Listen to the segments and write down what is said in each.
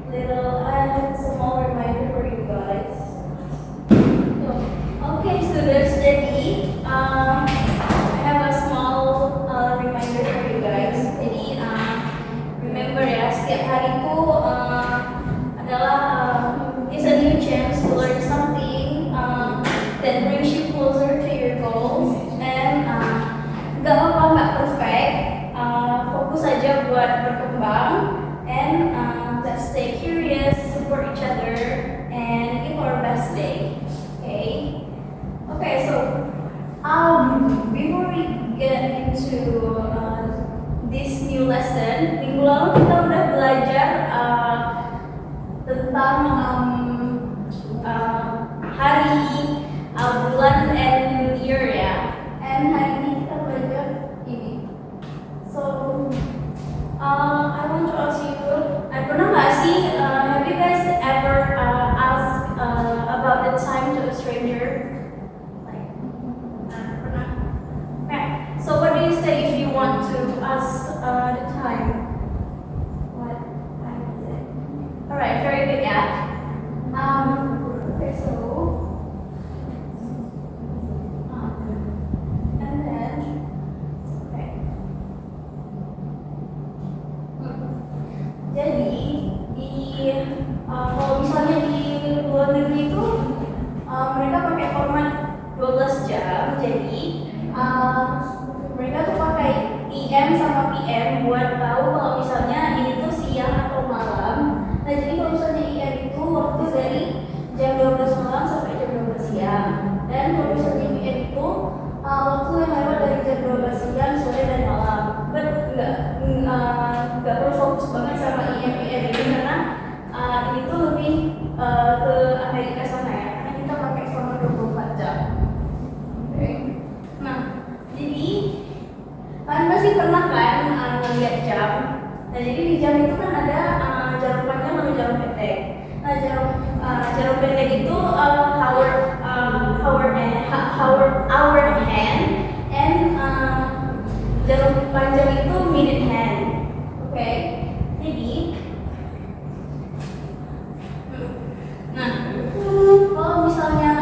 little small reminder for you guys. Okay, students, jadi I have a small reminder for you guys. Jadi remember ya, setiap hari itu adalah is a new chance to learn something that brings you closer to your goals. And gak apa-apa gak perfect, fokus aja buat berkembang. And let's stay curious, support each other, and give our best day. Okay, so before we get into this new lesson, minggu lalu kita udah belajar tentang hari, bulan, and year ya. And hari ini kita belajar ini. So I want to ask you, pernah nggak sih, have you guys ever asked about the time to a stranger? Pernah? Okay. So what do you say if you want to ask the time? What time is it? Alright, very good, yeah. Okay, so and then okay. Jadi di kalau misalnya di luar negeri itu mereka pakai format 12 jam. Jadi mereka tuh pakai PM sama PM buat tahu kalau misalnya ini tuh siang atau malam. Nah, jadi kalau misalnya IM itu waktu dari jam 12 malam sampai jam 12 siang. Dan kalau misalnya PM itu waktu yang lewat dari jam 12 siang, sore, dan malam. But nggak perlu fokus banget sama IM ini karena ini tuh lebih ke Amerika sana ya. Karena kita pakai format 24 jam. Okay. Nah, jadi kalian pasti pernah kan ngeliat jam. Nah, jadi di jam itu kan ada jarum panjang sama jarum pendek. Nah, jarum pendek itu hour hand, and jarum panjang itu minute hand. Oke. Jadi nah, kalau misalnya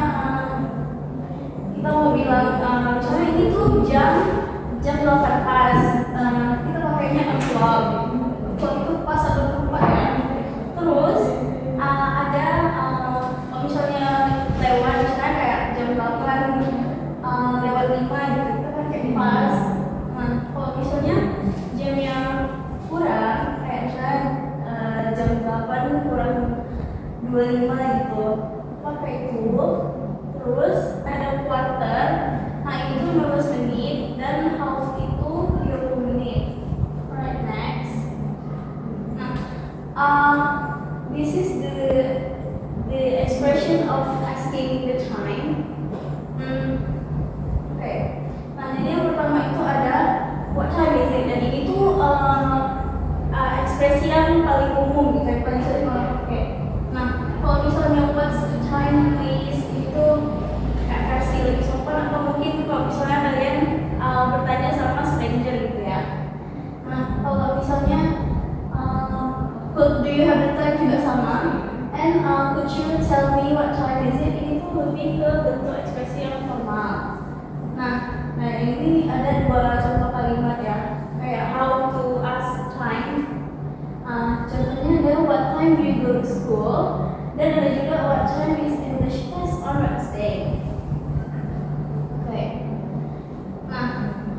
kita mau bilang misalnya ini tuh jam 8 pas, kita pakainya clock. Clock itu pas atau lupa ya. Terus ada kalau misalnya lewat misalnya kayak jam 8 lewat 5 gitu, kita pakai pas. Nah, kalau misalnya jam yang kurang kayak misalnya jam 8 kurang 25 gitu, pakai itu. Terus ada quarter, nah itu 15 menit, dan half itu 30 menit. Alright, next. Nah, this is the expression of asking the time. Okay. Nah, jadi yang pertama itu ada what time is it? Dan ini tuh ekspresi yang paling umum gitu, yang paling sering orang pakai. Nah, kalau misalnya what's the time please, itu versi lebih sopan, atau mungkin kalau misalnya kalian bertanya sama stranger gitu ya. Nah, kalau misalnya do you have the time juga sama, and could you tell me what time is it, ini tuh lebih ke bentuk ekspresi yang formal. Nah ini ada dua contoh kalimat ya, kayak how to ask time. Contohnya ada what time do you go to school, dan ada juga what time is English class on Wednesday. Oke. Nah,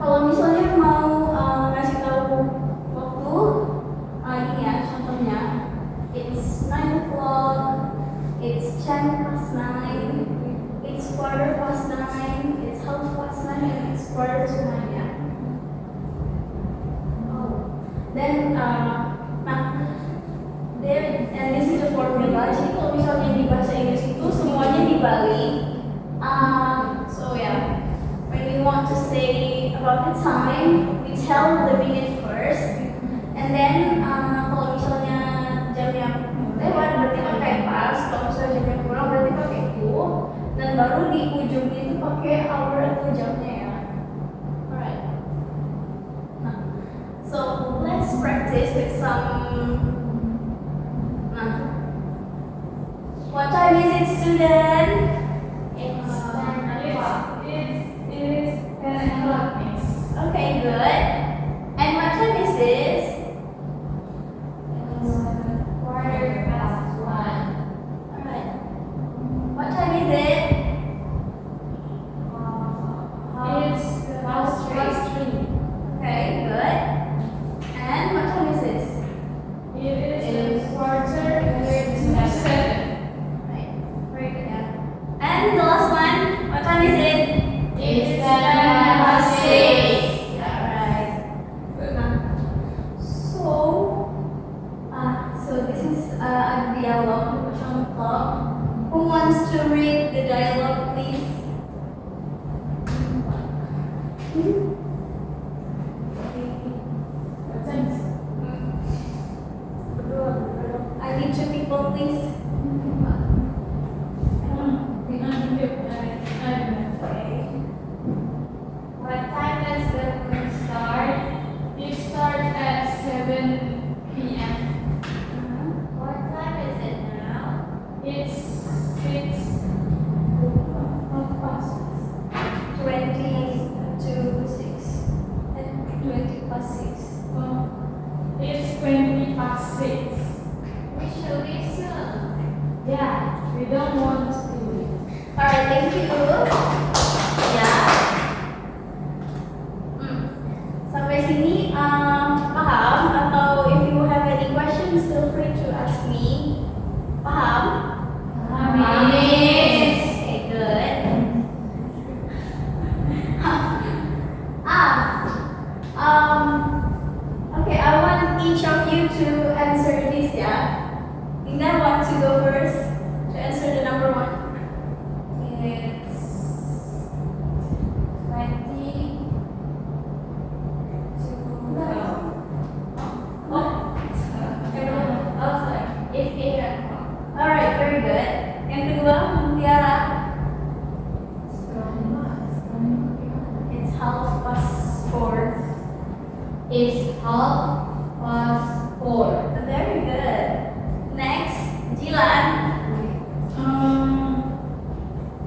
kalau misalnya mau ngasih tahu waktu, ini ya contohnya, it's 9 o'clock, it's 10 past 9, it's quarter past 9, it's half past 9, and it's quarter to 9 ya. Then and this is the formula. Jadi kalau misalnya di bahasa Inggris itu semuanya dibalik. So yeah, when we want to say about the time, we tell the minute first, and then kalau misalnya jam yang lewat berarti pakai pas, kalau misalnya jam yang kurang berarti pakai itu, dan baru di ujungnya itu pakai hour atau jamnya ya. Alright. Nah, so let's practice with some it, student? It is 10 o'clock, miss. Okay, good. And what time is this? Quarter past 1. Alright. What time is it? It's past 3. Okay, good. And what time is this? It is quarter to 7. Right. Very good. And the last one, what time is it? It's 10 past 6. Alright. So this is a dialogue on the clock. Who wants to read the dialogue, please? What time is it? I need two people, please. What time does the moon start? It starts at 7 p.m. What time is it now? It's 6 past 20 to 6 and 20 past 6. It's 20 past 6. We should be soon. Yeah, we don't want to do it. Alright, thank you. Ya. Sampai sini paham? Atau if you have any questions, feel free to ask me. Paham? Miss. Okay, good. Okay, I want each of you to answer this, ya. Dinda want to go first to answer the number 1. It's 20 to It's 8 o'clock. Alright, very good. Yang kedua, Tiara. It's 4:30. It's 4:30. Very good. Next, Jilan.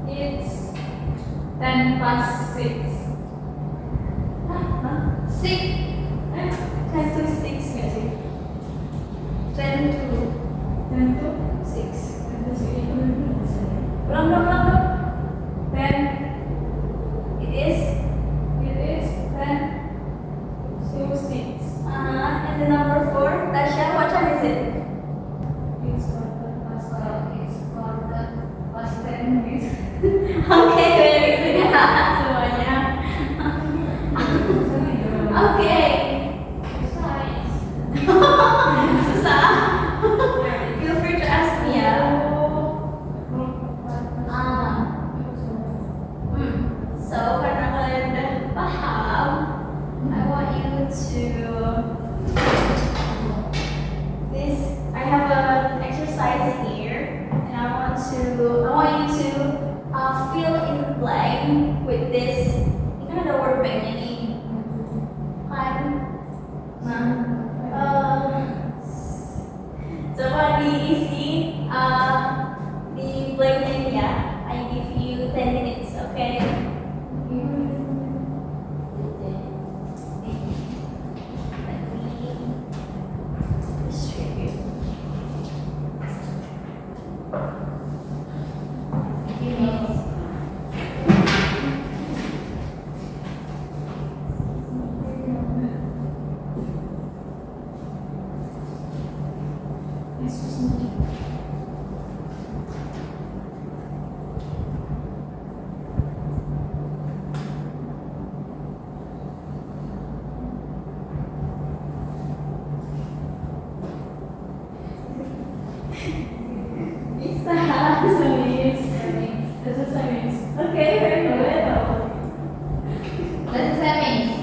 It's 10 past 6. 6. 10 to 6 nggak sih? 10 to 6. Ulang dong. 10. It is 10 to 6. and the number 4. Tasha, what time is it? It's quarter past 10 minutes. Okay, very good ya semuanya. Oke. Susah. Feel free to ask me ya. So karena kalian udah paham, I want you to I have an exercise here, and I want you to fill in the blank with this. Ini kan ada word banknya nih, kan? Coba diisi di blanknya ini ya. I give you 10 minutes, okay? Let me distribute. Okay, very good. That's 10 minutes.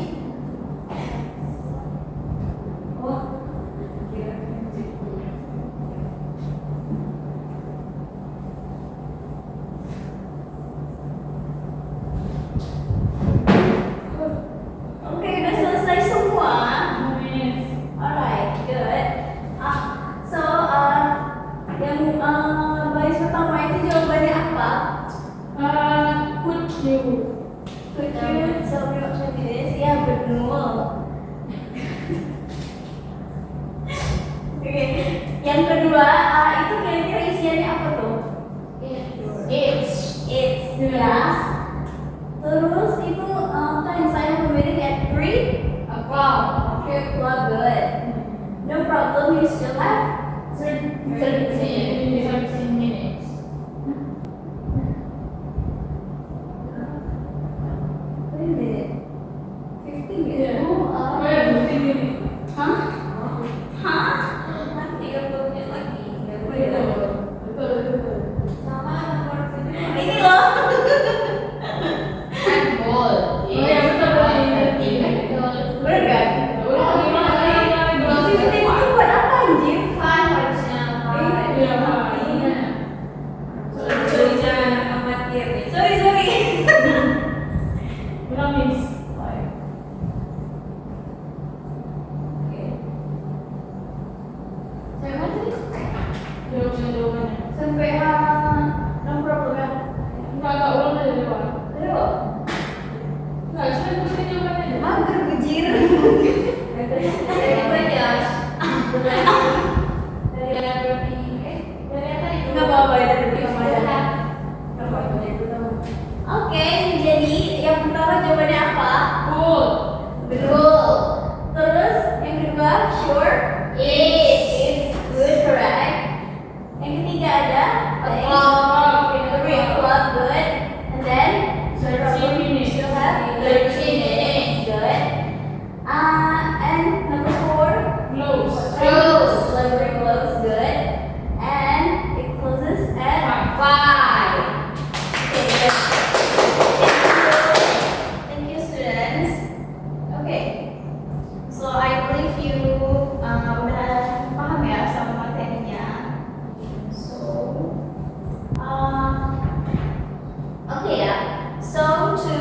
Oke. Yang kedua, itu kira-kira isiannya apa tuh? It's ya. Terus itu time saya meeting at 3 o'clock. Okay, good. No problem, you still have 13 minutes. Wait a minute. 15 minutes. Yeah. Oh, Oh ya, 15 minutes. Hah? Hah? Nanti 30 menit lagi. Betul. Sama nomor 7. Ini loh. Handball. Iya, betul. Bener kan? Fifteen itu buat apa anjir? Fun harusnya. Iya. Sorry, jangan amatir. Sorry. Berapa miss? Saya mana tadi? Jawabannya. Sampai no problem ya? Enggak ulang aja deh, Pak. Ayo. Enggak, saya mesti jawabannya aja. Mager bejir. Nggak apa-apa ya, dari sama aja. Nggak apa-apa, itu tahu. Oke, jadi yang pertama jawabannya apa? Cool. Betul. Terus yang kedua, sure. It's good, correct. Yang ketiga ada o'clock, good. And then 13 minutes. still have 13 minutes, good. And number 4, Close. library close, good. And it closes at 5. Okay, good. Thank you, students. Okay. So I believe you udah paham ya sama materinya. So, okay ya. So to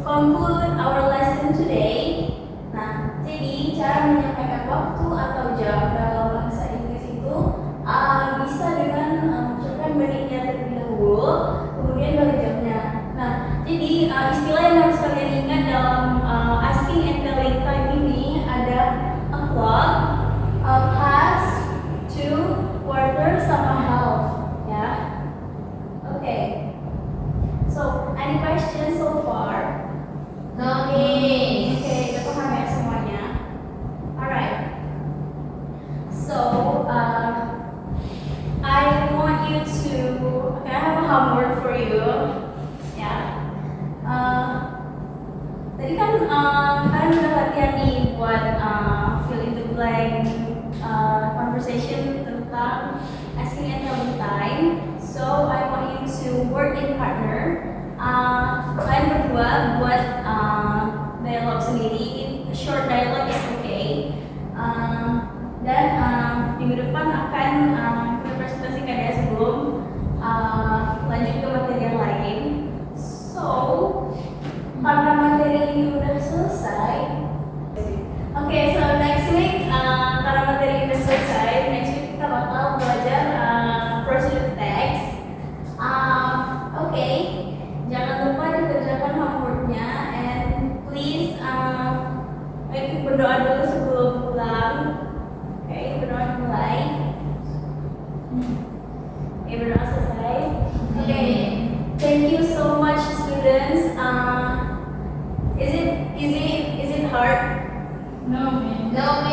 conclude our lesson today, nah jadi cara menyampaikan waktu atau jam dalam bahasa Inggris itu bisa dengan mengucapkan menitnya terlebih dahulu, kemudian baru jamnya. Nah, jadi istilah yang harus kalian ingat dalam asking and telling time ini ada o'clock, past, to, quarter, sama half, ya. Okay. So, any questions so far? No miss. Okay, udah paham ya semuanya. Alright. So, I want you to. Okay, I have a homework for you. Ya. Tadi kan kalian udah latihan nih buat fill in the blank conversation tentang asking and telling time. So I want you to work in partner. Kalian berdua buat dialog sendiri. Short dialogue is okay. Dan minggu depan akan kita presentasikan ya sebelum lanjut ke materi yang lain. So karena materi ini udah selesai. Oke, so next week karena materi ini udah selesai, next week kita bakal belajar pursuit text. Oke, jangan lupa dikerjakan homeworknya and please berdoa dulu sebelum pulang. Oke, berdoa mulai. Oke, berdoa selesai. Oke, thank you so much students. Is it hard? No miss. No,